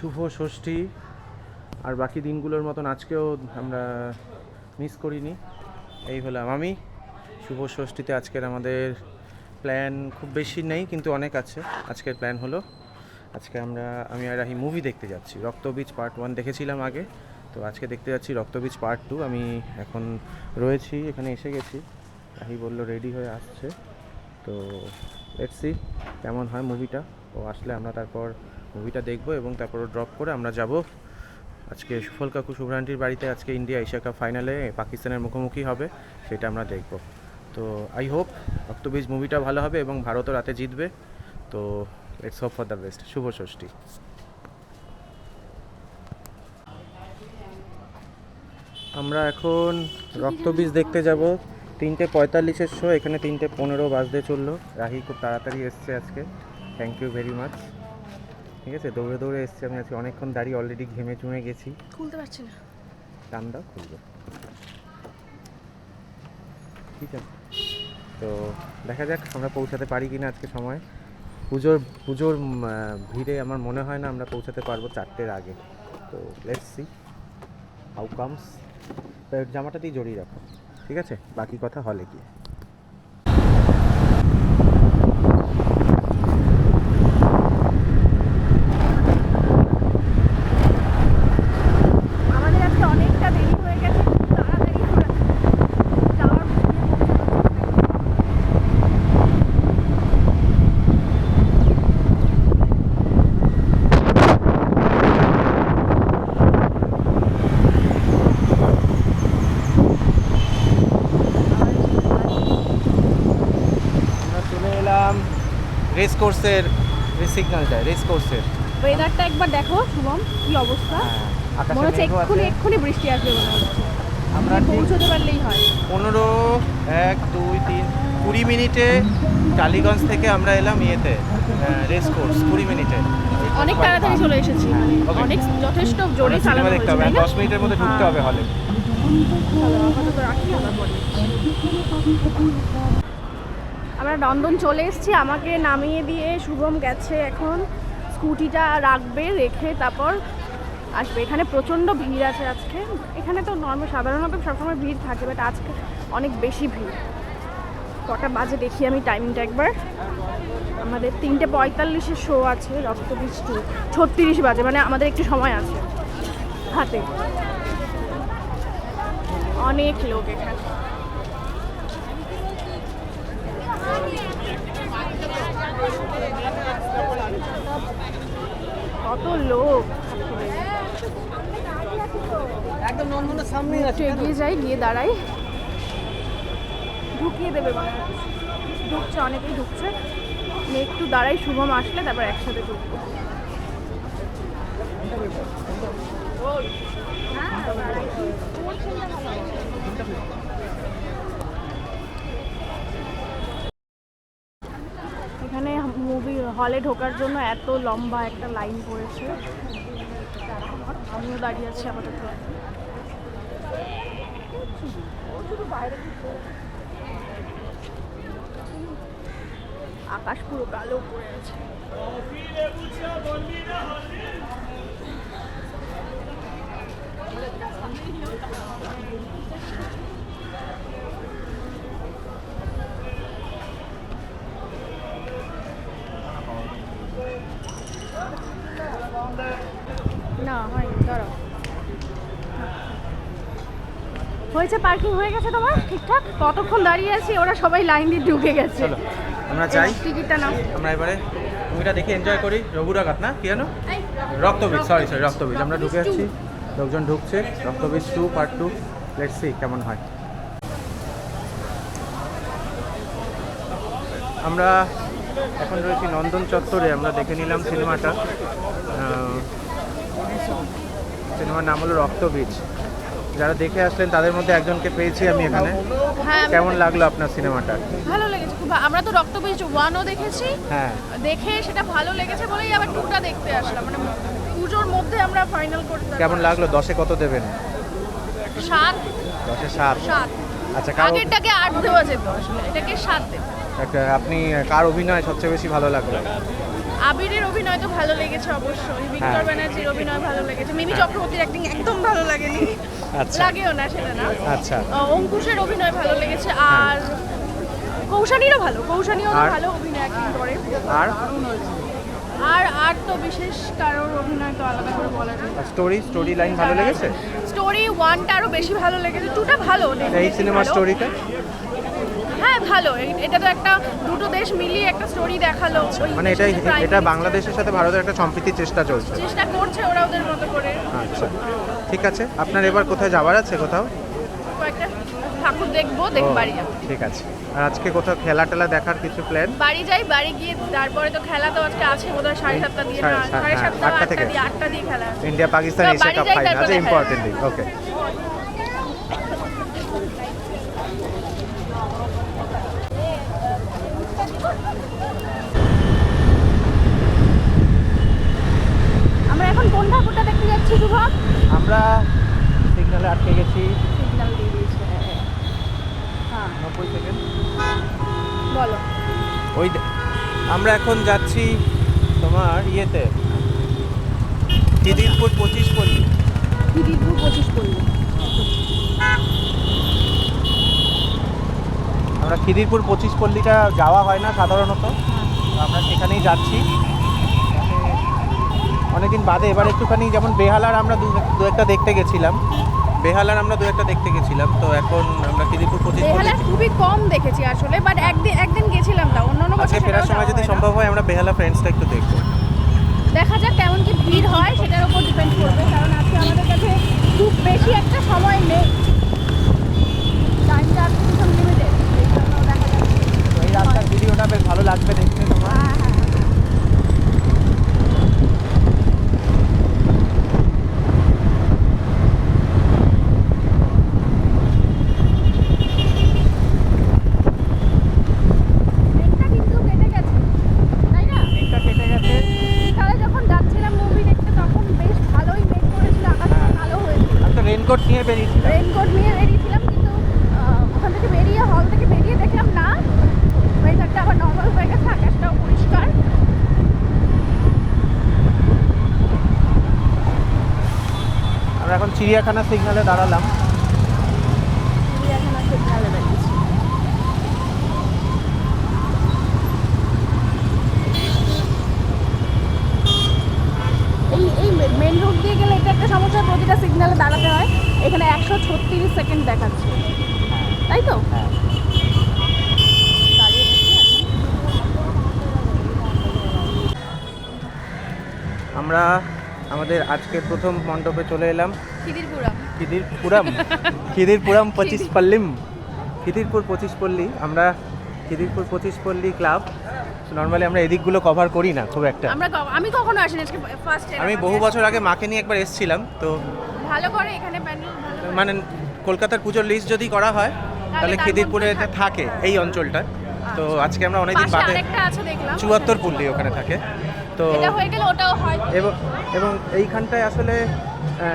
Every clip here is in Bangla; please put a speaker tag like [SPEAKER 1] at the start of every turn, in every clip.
[SPEAKER 1] শুভ ষষ্ঠী। আর বাকি দিনগুলোর মতন আজকেও আমরা মিস করিনি। এই হলাম আমি। শুভ ষষ্ঠীতে আজকের আমাদের প্ল্যান খুব বেশি নেই, কিন্তু অনেক আছে। আজকের প্ল্যান হলো আজকে আমি আর রাহি মুভি দেখতে যাচ্ছি। রক্তবীজ পার্ট 1 দেখেছিলাম আগে, তো আজকে দেখতে যাচ্ছি রক্তবীজ পার্ট 2। আমি এখন রয়েছি, এখানে এসে গেছি। রাহি বলল রেডি হয়ে আসছে, তো লেটস সি কেমন হয় মুভিটা। ও আসলে আমরা তারপর মুভিটা দেখব এবং তারপর ড্রপ করে আমরা যাব আজকে সুফল কাকু শুভ্রান্তির বাড়িতে। আজকে ইন্ডিয়া এশিয়া কাপ ফাইনালে পাকিস্তানের মুখোমুখি হবে, সেটা আমরা দেখব। তো আই হোপ রক্তবীজ মুভিটা ভালো হবে এবং ভারতও রাতে জিতবে। তো let's hope for the best. শুভ ষষ্ঠী। আমরা এখন রক্তবীজ দেখতে যাব। 3:45-এর শো, এখানে 3:15 বাজতে চললো। রাহি খুব তাড়াতাড়ি এসছে আজকে, থ্যাংক ইউ ভেরি মাচ। ঠিক আছে, দৌড়ে দৌড়ে এসছি আমি আজকে, অনেকক্ষণ দাঁড়িয়ে অলরেডি ঘেমে চুমে গেছি।
[SPEAKER 2] খুলতে পারছি না,
[SPEAKER 1] টান দাও, খুলবে। ঠিক আছে, তো দেখা যাক আমরা পৌঁছাতে পারি কি না আজকে সময়। পুজোর ভিড়ে আমার মনে হয় না আমরা পৌঁছাতে পারবো 4টের আগে। তো লেটস সি হাউ কামস। জামাটাতেই জড়িয়ে রাখো, ঠিক আছে? বাকি কথা হলে গিয়ে।
[SPEAKER 2] আমাদের আজকে অনেকটা দেরি হয়ে গেছে, তাড়াতাড়ি করে যাওয়ার
[SPEAKER 1] আমরা চলে এলাম রেস কোর্সের সিগন্যালটায়। রেস কোর্সের
[SPEAKER 2] ওয়েদারটা একবার দেখো শুভম, কি অবস্থা।
[SPEAKER 1] আকাশে
[SPEAKER 2] মনে হচ্ছে
[SPEAKER 1] মেঘও আছে।
[SPEAKER 2] এক্ষুনি বৃষ্টি আসবে মনে হচ্ছে।
[SPEAKER 1] আমরা
[SPEAKER 2] আমরা পৌঁছতে পারলেই হয়।
[SPEAKER 1] 20 মিনিটে টালিগঞ্জ থেকে আমরা এলাম ইয়েতে রেস কোর্স। 20 মিনিটে
[SPEAKER 2] অনেক তাড়াতাড়ি চলে এসেছি, মানে
[SPEAKER 1] Okay.
[SPEAKER 2] অনেক যথেষ্ট জোরে
[SPEAKER 1] সিনেমা
[SPEAKER 2] চালানো
[SPEAKER 1] দেখতে
[SPEAKER 2] হয়েছে,
[SPEAKER 1] হবে,
[SPEAKER 2] তাই না?
[SPEAKER 1] 10 মিনিটের মধ্যে ঢুকতে হবে হলে।
[SPEAKER 2] চলো, আপাতত রাখি, আবার পরে। আমরা নন্দন চলে এসেছি, আমাকে নামিয়ে দিয়ে শুভম গেছে এখন স্কুটিটা রাখবে, রেখে তারপর আসবে। এখানে প্রচণ্ড ভিড় আছে আজকে। এখানে তো সাধারণত সবসময় ভিড় থাকে, বাট আজকে অনেক বেশি ভিড়। কটা বাজে দেখি আমি টাইমিংটা একবার। আমাদের 3:45-এর শো আছে রক্তবীজ 2। 36 বাজে, মানে আমাদের একটু সময় আছে হাতে। অনেক লোক এখানে। কত লোক,
[SPEAKER 3] একদম নন্দনের সামনে
[SPEAKER 2] একটু এগিয়ে যাই, গিয়ে দাঁড়াই, ঢুকিয়ে দেবে মনে হচ্ছে। ঢুকছে, অনেকেই ঢুকছে। আমি একটু দাঁড়াই, শুভম আসলে তারপর একসাথে ঢুকবো। এখানে মুভি হলে ঢোকার জন্য এত লম্বা একটা লাইন পড়েছে। আমিও দাঁড়িয়ে আছি আপাতত। আকাশ পুরো কালো পড়ে আছে। না হয়নি, দাঁড়াও। হয়েছে, পার্কিং হয়ে গেছে তোমার ঠিকঠাক? কতক্ষণ দাঁড়িয়ে আছি, ওরা সবাই লাইন দিয়ে ঢুকে গেছে।
[SPEAKER 1] চলো আমরা যাই,
[SPEAKER 2] টিকিটটা নাও।
[SPEAKER 1] আমরা এবারে মুভিটা দেখে এনজয় করি। রঘুরাঘাত না, কি জানো? রক্তবীজ, সরি রক্তবীজ। আমরা ঢুকে যাচ্ছি, লোকজন ঢুকছে। রক্তবীজ 2 পার্ট 2। লেটস সি কেমন হয়। আমরা এখন রয়েছি নন্দন চত্বরে। আমরা দেখে নিলাম সিনেমাটা। সিনেমার নাম হলো রক্তবীজ। যারা দেখে আসলেন তাদের মধ্যে একজনকে পেয়েছি আমি এখানে।
[SPEAKER 2] হ্যাঁ,
[SPEAKER 1] কেমন লাগলো আপনার সিনেমাটা?
[SPEAKER 2] ভালো লেগেছে খুব। আমরা তো রক্তবীজ 1ও দেখেছি,
[SPEAKER 1] হ্যাঁ,
[SPEAKER 2] দেখে সেটা ভালো লেগেছে বলেই আবার 2টা দেখতে আসলাম। মানে পুজোর মধ্যে আমরা ফাইনাল করতে।
[SPEAKER 1] কেমন লাগলো? 10-এ কত দেবেন?
[SPEAKER 2] 7।
[SPEAKER 1] 10-এ 7।
[SPEAKER 2] 7।
[SPEAKER 1] আচ্ছা,
[SPEAKER 2] আগেরটাকে 8 দেওয়া যেত, আসলে এটাকে 7 দেব।
[SPEAKER 1] আপনি কার অভিনয় সবচেয়ে বেশি ভালো লাগলো?
[SPEAKER 2] আবিরের অভিনয় তো ভালো লেগেছে অবশ্যই, ভিক্টর
[SPEAKER 1] হ্যাঁ।
[SPEAKER 2] ব্যানার্জির অভিনয় ভালো লেগেছে, মিমি
[SPEAKER 1] হ্যাঁ।
[SPEAKER 2] চক্রবর্তীর অ্যাক্টিং একদম ভালো লাগেনি,
[SPEAKER 1] আচ্ছা।
[SPEAKER 2] লাগেও না সেটা না।
[SPEAKER 1] আচ্ছা।
[SPEAKER 2] অঙ্কুশের অভিনয় ভালো লেগেছে, আর কৌশানীরও কৌশানীও
[SPEAKER 1] আর?
[SPEAKER 2] ভালো অভিনয় অ্যাক্টিং করে।
[SPEAKER 1] আর
[SPEAKER 2] আর তো বিশেষ কারোর অভিনয় তো আলাদা করে বলার নেই।
[SPEAKER 1] স্টোরি লাইন ভালো লেগেছে?
[SPEAKER 2] স্টোরি 1টা আরো বেশি ভালো লেগেছে, 2টা ভালো,
[SPEAKER 1] এই
[SPEAKER 2] definitely
[SPEAKER 1] সিনেমার
[SPEAKER 2] ভালো।
[SPEAKER 1] স্টোরিটা?
[SPEAKER 2] হ্যাঁ ভালো, এটা তো একটা দুটো দেশ মিলিয়ে একটা স্টোরি দেখালো। ওই
[SPEAKER 1] মানে
[SPEAKER 2] দেশের যে prime
[SPEAKER 1] এটা
[SPEAKER 2] minister
[SPEAKER 1] বাংলাদেশের সাথে ভারতের একটা সম্প্রীতির চেষ্টা চলছে।
[SPEAKER 2] চেষ্টা করছে ওরা ওদের মতো করে।
[SPEAKER 1] আচ্ছা, ঠিক আছে। আপনার এবার কোথায় যাওয়ার আছে কোথাও?
[SPEAKER 2] কয়েকটা ঠাকুর দেখবো,
[SPEAKER 1] ও,
[SPEAKER 2] বাড়ি যাবো।
[SPEAKER 1] ঠিক আছে। আর আজকে কোথাও খেলা টেলা দেখার কিছু প্ল্যান?
[SPEAKER 2] বাড়ি যাই, বাড়ি গিয়ে তারপরে তো খেলা তো আজকে আছে বোধহয় 7:30 দিয়ে,
[SPEAKER 1] সাড়ে-
[SPEAKER 2] না,
[SPEAKER 1] হ্যাঁ,
[SPEAKER 2] 7:30
[SPEAKER 1] 8টা থেকে।
[SPEAKER 2] 8টা দিয়ে খেলা আছে।
[SPEAKER 1] ইন্ডিয়া পাকিস্তান
[SPEAKER 2] তো
[SPEAKER 1] এশিয়া
[SPEAKER 2] বাড়ি
[SPEAKER 1] কাপ
[SPEAKER 2] যাই,
[SPEAKER 1] ফাইনাল
[SPEAKER 2] তারপরে
[SPEAKER 1] আছে,
[SPEAKER 2] দেখা
[SPEAKER 1] ইম্পর্টেন্টলি। ওকে।
[SPEAKER 2] আমরা এখন কোন ঠাকুরটা দেখতে যাচ্ছি শুভম?
[SPEAKER 1] আমরা সিগন্যালে আটকে গেছি
[SPEAKER 2] সিগন্যাল দিয়ে দিয়েছে। হ্যাঁ
[SPEAKER 1] 90 সেকেন্ড।
[SPEAKER 2] বলো।
[SPEAKER 1] আমরা এখন যাচ্ছি তোমার ইয়েতে, খিদিরপুর 25 পল্লী।
[SPEAKER 2] খিদিরপুর 25 পল্লী।
[SPEAKER 1] আমরা খিদিরপুর 25 পল্লীটা যাওয়া হয় না সাধারণত, তো আমরা সেখানেই যাচ্ছি অনেকদিন বাদে। এবার একটুখানি, যেমন বেহালার আমরা দু একটা দেখতে গেছিলাম, তো এখন আমরা খিদিরপুর 25 পল্লী।
[SPEAKER 2] বেহালা খুবই কম দেখেছি আসলে, বাট একদিন গেছিলাম, না অন্যান্য বছর
[SPEAKER 1] আজকে ফেরার
[SPEAKER 2] সেটাও
[SPEAKER 1] সময়
[SPEAKER 2] যাওয়া
[SPEAKER 1] যদি
[SPEAKER 2] হয় না।
[SPEAKER 1] সম্ভব হয় আমরা বেহালা ফ্রেন্ডসটা একটু দেখবো।
[SPEAKER 2] দেখা যাক কেমন কি ভিড় হয়, সেটার উপর ডিপেন্ড করবে, কারণ আজকে আমাদের কাছে খুব বেশি একটা সময় নেই, টাইমটা ভীষণ লিমিটেড, এই জন্য দেখা যাক।
[SPEAKER 1] তো এই রাস্তার ভিডিওটা বেশ ভালো লাগবে দেখতে তোমার।
[SPEAKER 2] হ্যাঁ হ্যাঁ। মেঘটা কিন্তু কেটে গেছে, তাই না?
[SPEAKER 1] দিনটা কেটে গেছে।
[SPEAKER 2] বিকালে যখন যাচ্ছিলাম মুভি দেখতে তখন বেশ ভালোই মেঘ করেছিল, আকাশটা কালো হয়েছিল।
[SPEAKER 1] আমি তো রেনকোট নিয়ে বেরিয়েছিলাম।
[SPEAKER 2] রেইনকোট নিয়ে বেরিয়েছিলাম, কিন্তু ওখান থেকে বেরিয়ে, হল থেকে বেরিয়ে দেখলাম না, ওয়েদারটা আবার নর্মাল হয়ে গেছে, আকাশটাও পরিষ্কার।
[SPEAKER 1] আমরা এখন চিড়িয়াখানা সিগন্যালে দাঁড়ালাম।
[SPEAKER 2] চিড়িয়াখানা সিগন্যালে দাঁড়িয়েছি। এই মেন রোড দিয়ে গেলে এটা একটা সমস্যা, প্রতিটা সিগন্যালে দাঁড়াতে হয়। এখানে 136 সেকেন্ড দেখাচ্ছে, তাই তো?
[SPEAKER 1] হ্যাঁ।
[SPEAKER 2] দাঁড়িয়ে গেছি এখন।
[SPEAKER 1] আমরা আমাদের আজকের প্রথম মণ্ডপে চলে এলাম।
[SPEAKER 2] খিদিরপুরা।
[SPEAKER 1] খিদিরপুরম 25 পল্লিম। খিদিরপুর 25 পল্লী। আমরা খিদিরপুর 25 পল্লী ক্লাব। নর্মালি আমরা এদিকগুলো কভার করি না খুব একটা।
[SPEAKER 2] আমি কখনো আসিনি, আজকে ফার্স্ট টাইম।
[SPEAKER 1] আমি বহু বছর আগে মাকে নিয়ে একবার এসেছিলাম, তো
[SPEAKER 2] ভালো করে এখানে প্যান্ডেল ভালো করে।
[SPEAKER 1] মানে কলকাতার পুজোর লিস্ট যদি করা হয় তাহলে
[SPEAKER 2] তার
[SPEAKER 1] খিদিরপুরে
[SPEAKER 2] মধ্যে
[SPEAKER 1] থাকে এই অঞ্চলটা। তো আজকে আমরা অনেকদিন
[SPEAKER 2] পাশে
[SPEAKER 1] বাদে,
[SPEAKER 2] আরেকটা আছে দেখলাম,
[SPEAKER 1] 74 পল্লী ওখানে থাকে। তো
[SPEAKER 2] এটা হয়ে গেলে ওটাও হয়।
[SPEAKER 1] এবং এইখানটায় আসলে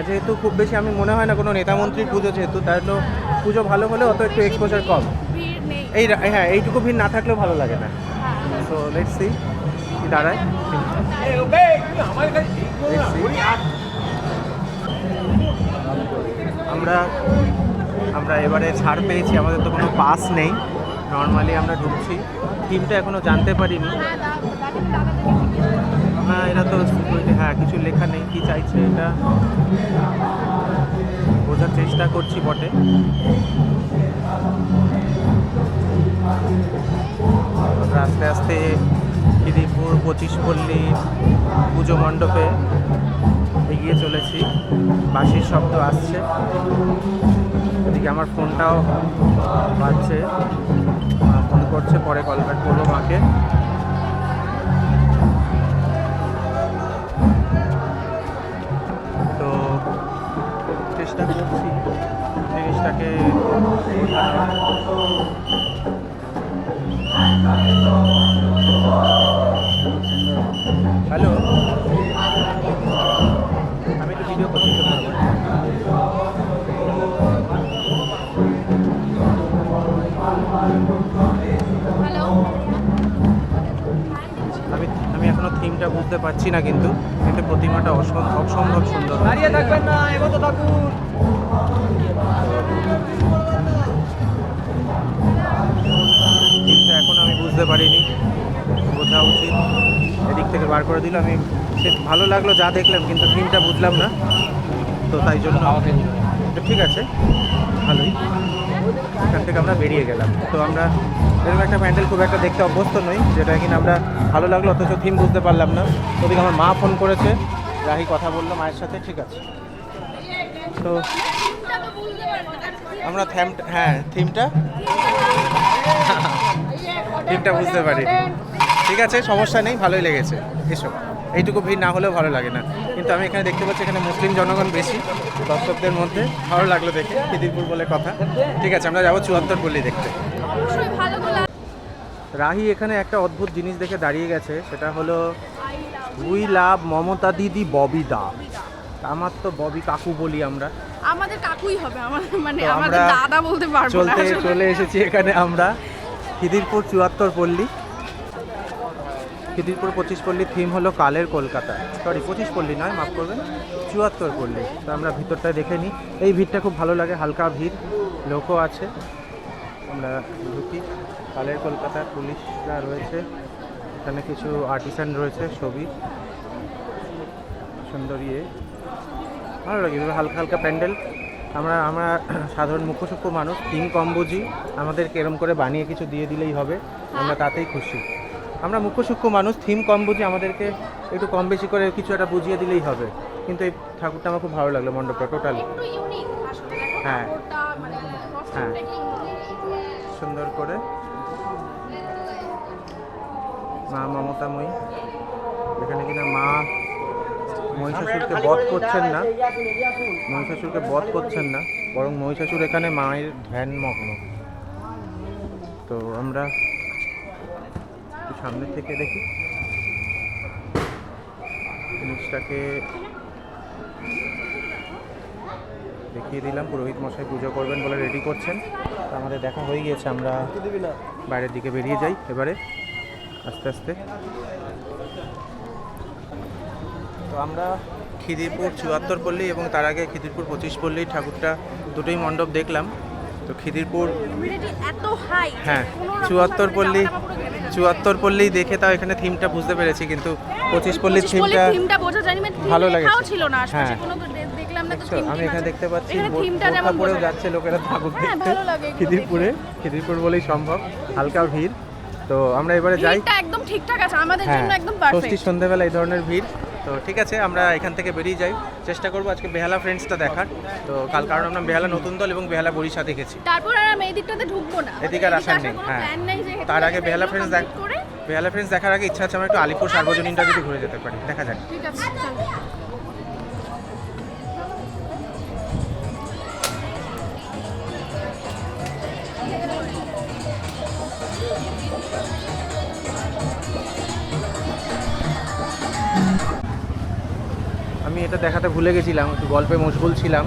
[SPEAKER 1] যেহেতু খুব বেশি আমি মনে হয় না কোনো নেতামন্ত্রীর পুজো, যেহেতু তার জন্য পুজো ভালো হলে অত একটু এক্সপোজার কম।
[SPEAKER 2] ভিড় নেই।
[SPEAKER 1] হ্যাঁ, এইটুকু ভিড় না থাকলেও ভালো লাগে না।
[SPEAKER 2] হ্যাঁ।
[SPEAKER 1] সো লেটস সি কি দাঁড়ায়। Let's see. আমরা এবারে ছাড় পেয়েছি, আমাদের তো কোনো পাস নেই, নর্মালি আমরা ঢুকছি। থিমটা এখনো জানতে পারিনি।
[SPEAKER 2] হ্যাঁ, দেখেন দাদা থেকে
[SPEAKER 1] না, এটা তো হ্যাঁ কিছু লেখা নেই, কি চাইছে এটা বোঝার চেষ্টা করছি বটে। আমরা আস্তে আস্তে খিদিরপুর 25 পল্লী পুজো মণ্ডপে এগিয়ে চলেছি। বাঁশির শব্দ আসছে, এদিকে আমার ফোনটাও বাজছে, মা ফোন করছে, পরে কল ব্যাক করবো মাকে। তো চেষ্টা করছি জিনিসটাকে হ্যালো, আমি একটু ভিডিও করতে পারবো।
[SPEAKER 2] হ্যালো।
[SPEAKER 1] আমি এখনো থিমটা বুঝতে পারছি না, কিন্তু প্রতিমাটা অসম্ভব সুন্দর।
[SPEAKER 3] দাঁড়িয়ে থাকবেন না, এগোতে থাকুন।
[SPEAKER 1] কিন্তু এখন আমি বুঝতে পারিনি, বোঝা উচিত। এদিক থেকে বার করে দিল, আমি সে ভালো লাগলো যা দেখলাম, কিন্তু থিমটা বুঝলাম না, তো তাই জন্য তো ঠিক আছে, ভালোই। এখান থেকে আমরা বেরিয়ে গেলাম। তো আমরা এরকম একটা প্যান্ডেল খুব একটা দেখতে অভ্যস্ত নই, যেটা কিনা আমরা ভালো লাগলো, অথচ থিম বুঝতে পারলাম না। ওদিকে আমার মা ফোন করেছে, রাহি কথা বললো মায়ের সাথে, ঠিক আছে। তো আমরা থিমটা বুঝতে পারি, ঠিক আছে, সমস্যা নেই, ভালোই লেগেছে। এসব এইটুকু ভিড় না হলেও ভালো লাগে না, কিন্তু আমি এখানে দেখতে পাচ্ছি এখানে মুসলিম জনগণ বেশি দর্শকদের মধ্যে, ভালো লাগলো দেখে। খিদিরপুর বলে কথা, ঠিক আছে, আমরা যাবো 74 পল্লী দেখতে। রাহি এখানে একটা অদ্ভুত জিনিস দেখে দাঁড়িয়ে গেছে, সেটা হলো উই লাভ মমতা দিদি ববি দা। আমার তো ববি কাকু বলি আমরা,
[SPEAKER 2] আমাদের কাকুই হবে, আমাদের মানে
[SPEAKER 1] তো
[SPEAKER 2] আমাদের
[SPEAKER 1] আমরা
[SPEAKER 2] দাদা বলতে পারবো না।
[SPEAKER 1] চলে এসেছি এখানে আমরা খিদিরপুর 74 পল্লী। খিদিরপুর 25 পল্লীর থিম হলো কালের কলকাতা, সরি 25 পল্লী নয়, মাফ করবেন, 74 পল্লী। তো আমরা ভিতরটা দেখে নিই। এই ভিড়টা খুব ভালো লাগে, হালকা ভিড়, লোকও আছে। আমরা ঢুকি। কালের কলকাতা, পুলিশরা রয়েছে এখানে, কিছু আর্টিসান রয়েছে, ছবি সুন্দর, ভালো লাগে, হালকা হালকা প্যান্ডেল। আমরা সাধারণ মুখ্যসূক্ষ্ম মানুষ, থিম কম বুঝি, আমাদেরকে এরম করে বানিয়ে কিছু দিয়ে দিলেই হবে, আমরা তাতেই খুশি। আমরা মুখ্যসূক্ষ্ম মানুষ, থিম কম বুঝি, আমাদেরকে একটু কম বেশি করে কিছু একটা বুঝিয়ে দিলেই হবে। কিন্তু এই ঠাকুরটা আমার খুব ভালো লাগলো, মণ্ডপটা টোটালি, হ্যাঁ হ্যাঁ, সুন্দর করে মা মমতাময়ী, এখানে কিনা মা মহিষাসুরকে বধ করছেন না, বরং মহিষাসুর এখানে মায়ের ধ্যানমগ্ন। তো আমরা একটু সামনে থেকে দেখি জিনিসটাকে, দেখিয়ে দিলাম। পুরোহিত মশাই পুজো করবেন বলে রেডি করছেন, তো আমাদের দেখা হয়ে গিয়েছে, আমরা বাইরের দিকে বেরিয়ে যাই এবারে আস্তে আস্তে। তো আমরা খিদিরপুর 74 পল্লী এবং তার আগে খিদিরপুর 25 পল্লী ঠাকুরটা দুটোই মণ্ডপ দেখলাম। তো খিদিরপুর হ্যাঁ 74 পল্লী দেখে তাও এখানে থিমটা বুঝতে পেরেছি, কিন্তু 25 পল্লীর থিমটা
[SPEAKER 2] বোঝা যায়নি, মানে
[SPEAKER 1] ভালো লেগেছে।
[SPEAKER 2] ছিল না
[SPEAKER 1] হ্যাঁ,
[SPEAKER 2] কোনো দেখলাম না, তো
[SPEAKER 1] আমি এখানে দেখতে পাচ্ছি
[SPEAKER 2] থিমটা যেমন
[SPEAKER 1] বোরখা পরেও যাচ্ছে লোকেরা ঠাকুর দেখতে খিদিরপুর বলেই সম্ভব, হালকা ভিড়। তো আমরা এবারে যাই,
[SPEAKER 2] ভিড়টা একদম ঠিকঠাক আছে আমাদের জন্য, একদম পারফেক্ট।
[SPEAKER 1] ষষ্ঠীর সন্ধ্যাবেলা এই ধরনের ভিড়। তো ঠিক আছে, আমরা এখান থেকে বেরিয়ে যাই, চেষ্টা করবো আজকে বেহালা ফ্রেন্ডসটা দেখার। তো কারণ আমরা বেহালা নতুন দল এবং বেহালা বরিশা দেখেছি,
[SPEAKER 2] তারপর আর আমি এই দিকটাতে ঢুকবো না,
[SPEAKER 1] এদিকে আর আসার নেই। হ্যাঁ, তার আগে বেহালা ফ্রেন্ডস দেখার আগে ইচ্ছা আছে আমার একটু আলিপুর সার্বজনীনটা যদি ঘুরে যেতে পারি, দেখা যাক।
[SPEAKER 2] ঠিক আছে, চলো।
[SPEAKER 1] আমি এটা দেখাতে ভুলে গেছিলাম, একটু গল্পে মশগুল ছিলাম।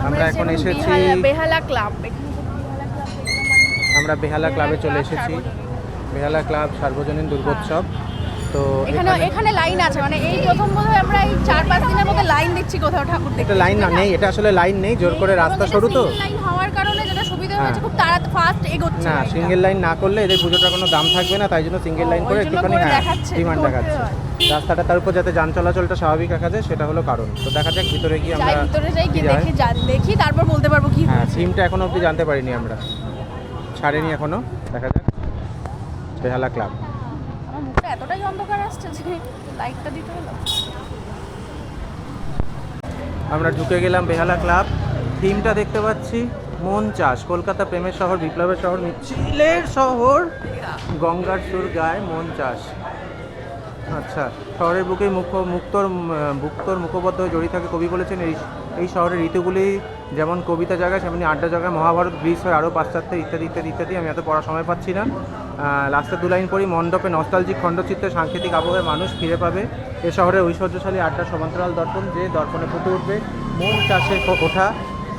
[SPEAKER 1] আমরা এখন এসেছি
[SPEAKER 2] বেহালা ক্লাব,
[SPEAKER 1] আমরা বেহালা ক্লাবে চলে এসেছি, বেহালা ক্লাব সার্বজনীন দুর্গোৎসব। তো
[SPEAKER 2] এখানে লাইন আছে, মানে এই প্রথম বোধহয় আমরা এই 4-5 দিনের মধ্যে লাইন দেখছি কোথাও ঠাকুর দেখতে।
[SPEAKER 1] এটা লাইন না নেই, এটা আসলে লাইন নেই, জোর করে রাস্তা সরু তো
[SPEAKER 2] লাইন হওয়ার কারণে যেটা সুবিধা হয়েছে, খুব তাড়াতাড়ি ফাস্ট এগোচ্ছে।
[SPEAKER 1] না, সিঙ্গেল লাইন না করলে এদের পুজোটার কোনো দাম থাকবে না, তাই জন্য সিঙ্গেল লাইন করে একটুখানি ডিমান্ড দেখাচ্ছে। রাস্তাটা তার উপর যাতে যান চলাচলটা স্বাভাবিক রাখা যায়, সেটা হলো কারণ। তো দেখা যাক ভিতরে গিয়ে আমরা
[SPEAKER 2] দেখি, তারপর বলতে পারবো কি।
[SPEAKER 1] হ্যাঁ, থিমটা এখনো অবধি জানতে পারিনি আমরা, ছাড়েনি এখনো, দেখা যাক। বেহালা ক্লাব,
[SPEAKER 2] আমার মুখটা এতটাই অন্ধকার আসছে যে লাইটটা দিতে হলো।
[SPEAKER 1] আমরা ঢুকে গেলাম বেহালা ক্লাব। থিমটা দেখতে পাচ্ছি মন চাষ, কলকাতা প্রেমের শহর, বিপ্লবের শহর, মিছিলের শহর, গঙ্গার সুর গায় মন চাষ। আচ্ছা, শহরের বুকেই মুক্তর মুখবদ্ধ হয়ে জড়িয়ে থাকে কবি বলেছেন, এই শহরের ঋতুগুলি যেমন কবিতা জায়গায়, সেমনি আড্ডা জায়গায়, মহাভারত, গ্রিস হয়ে আরও পাশ্চাত্য ইত্যাদি ইত্যাদি ইত্যাদি। আমি এত পড়ার সময় পাচ্ছি না, লাস্টে 2 লাইন পড়ি। মণ্ডপে নস্টালজিক খণ্ডচিত্রে সাংকেতিক আবহে মানুষ ফিরে পাবে এ শহরের ঐশ্বর্যশালী আড্ডা সমান্তরাল দর্পণ, যে দর্পণে ফুটে উঠবে মন চাষে ওঠা,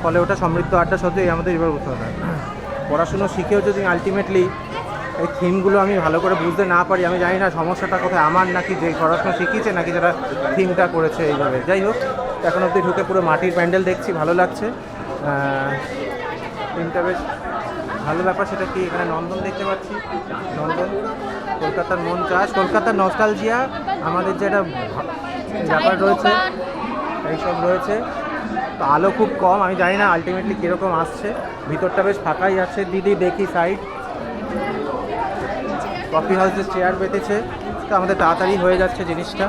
[SPEAKER 1] ফলে ওঠা সমৃদ্ধ আড্ডা সত্যি। এই আমাদের এবার উঠতে হবে। পড়াশুনো শিখেও যদি আলটিমেটলি এই থিমগুলো আমি ভালো করে বুঝতে না পারি। আমি জানি না সমস্যাটা কোথায়, আমার নাকি যে পড়াশোনা শিখিয়েছে নাকি যারা থিমটা করেছে এইভাবে। যাই হোক, এখন অবধি ঢুকে পুরো মাটির প্যান্ডেল দেখছি, ভালো লাগছে। থিমটা বেশ ভালো ব্যাপার। সেটা কি, এখানে নন্দন দেখতে পাচ্ছি, নন্দন, কলকাতার মন চাষ, কলকাতার নস্টালজিয়া, আমাদের যেটা ব্যাপার রয়েছে এইসব রয়েছে। তো আলো খুব কম, আমি জানি না আলটিমেটলি কীরকম আসছে। ভিতরটা বেশ ফাঁকাই আছে। দিদি দেখি সাইড কফি হাউসের চেয়ার পেতেছে, তো আমাদের তাড়াতাড়ি হয়ে যাচ্ছে জিনিসটা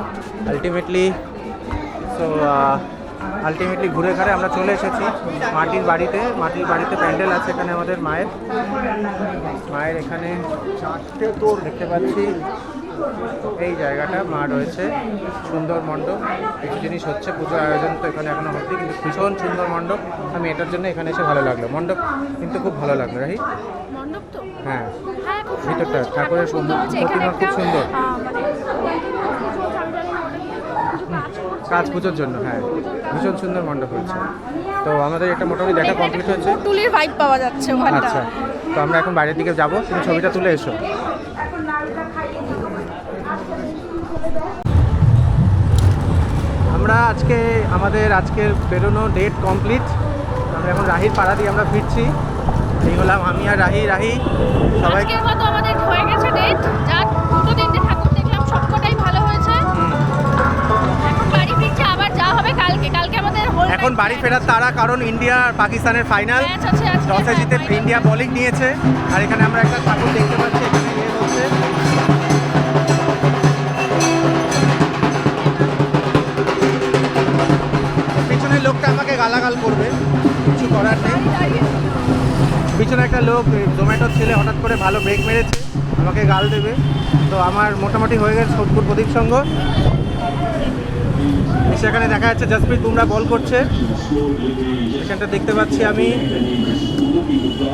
[SPEAKER 1] আলটিমেটলি। সো আলটিমেটলি ঘুরে ঘাড়ে আমরা চলে এসেছি মাটির বাড়িতে। মাটির বাড়িতে প্যান্ডেল আছে এখানে আমাদের মায়ের এখানে দেখতে পাচ্ছি এই জায়গাটা মা রয়েছে, সুন্দর মণ্ডপ, কিছু জিনিস হচ্ছে, পুজো আয়োজন তো এখানে এখনো হচ্ছে, কিন্তু ভীষণ সুন্দর মণ্ডপ। আমি এটার জন্য এখানে এসে ভালো লাগলো, মণ্ডপ কিন্তু খুব ভালো লাগলো। রাহি,
[SPEAKER 2] মণ্ডপ তো
[SPEAKER 1] হ্যাঁ,
[SPEAKER 2] হ্যাঁ, খুব সুন্দর
[SPEAKER 1] ভিতরটা
[SPEAKER 2] হয়েছে,
[SPEAKER 1] ঠাকুরের
[SPEAKER 2] সুন্দর হয়েছে। এখানে
[SPEAKER 1] প্রতিমা খুব
[SPEAKER 2] একটা,
[SPEAKER 1] সুন্দর,
[SPEAKER 2] মানে
[SPEAKER 1] কাজ পুজোর জন্য, হ্যাঁ, ভীষণ সুন্দর মণ্ডপ হয়েছে। তো আমাদের এটা মোটামুটি দেখা কমপ্লিট হয়েছে।
[SPEAKER 2] টুলির ভাইব পাওয়া যাচ্ছে ওখানটা।
[SPEAKER 1] আচ্ছা, তো আমরা এখন বাইরের দিকে যাব, তুমি ছবিটা তুলে এসো। আমরা আমাদের আজকের বেরোনো ডেট কমপ্লিট। আমরা এখন রাহির পাড়া দিয়ে আমরা ফিরছি। এই হলাম আমি আর রাহি সবাই।
[SPEAKER 2] আজকের মতো আমাদের হয়ে গেছে ডেট, যা 2-3টে ঠাকুর দেখলাম, সবকটাই ভালো হয়েছে। এখন বাড়ি ফিরছি, আবার যা হবে কালকে আমাদের
[SPEAKER 1] এখন বাড়ি ফেরার তারা, কারণ ইন্ডিয়া আর পাকিস্তানের ফাইনাল।
[SPEAKER 2] ম্যাচ আছে আজকে।
[SPEAKER 1] টসে জিতে ইন্ডিয়া বোলিং নিয়েছে, আর এখানে আমরা একটা ঠাকুর দেখতে পাচ্ছি, এখানে ইয়ে হচ্ছে। পিছনের লোকটা আমাকে গালাগাল করবে, কিছু করার নেই। পিছনে একটা লোক, জোম্যাটোর ছেলে, হঠাৎ করে ভালো ব্রেক মেরেছে, আমাকে গাল দেবে। তো আমার মোটামুটি হয়ে গেছে সোদপুর প্রদীপ সংঘ। সেখানে দেখা যাচ্ছে জসপ্রীত বুমরা বল করছে, এখানটা দেখতে পাচ্ছি আমি।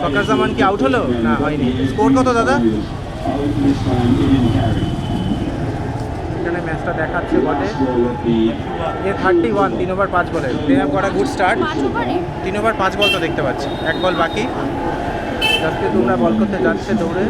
[SPEAKER 1] ফকর জামান কি আউট হলো? না, হয়নি। স্কোর কত দাদা? এখানে ম্যাচটা দেখাচ্ছে বটে, 31, 3 ওভার 5 বলে। They have got a good start. 3 over 5 ball তো দেখতে পাচ্ছি, 1 বল বাকি। জসপ্রীত বুমরা বল করতে যাচ্ছে দৌড়ে।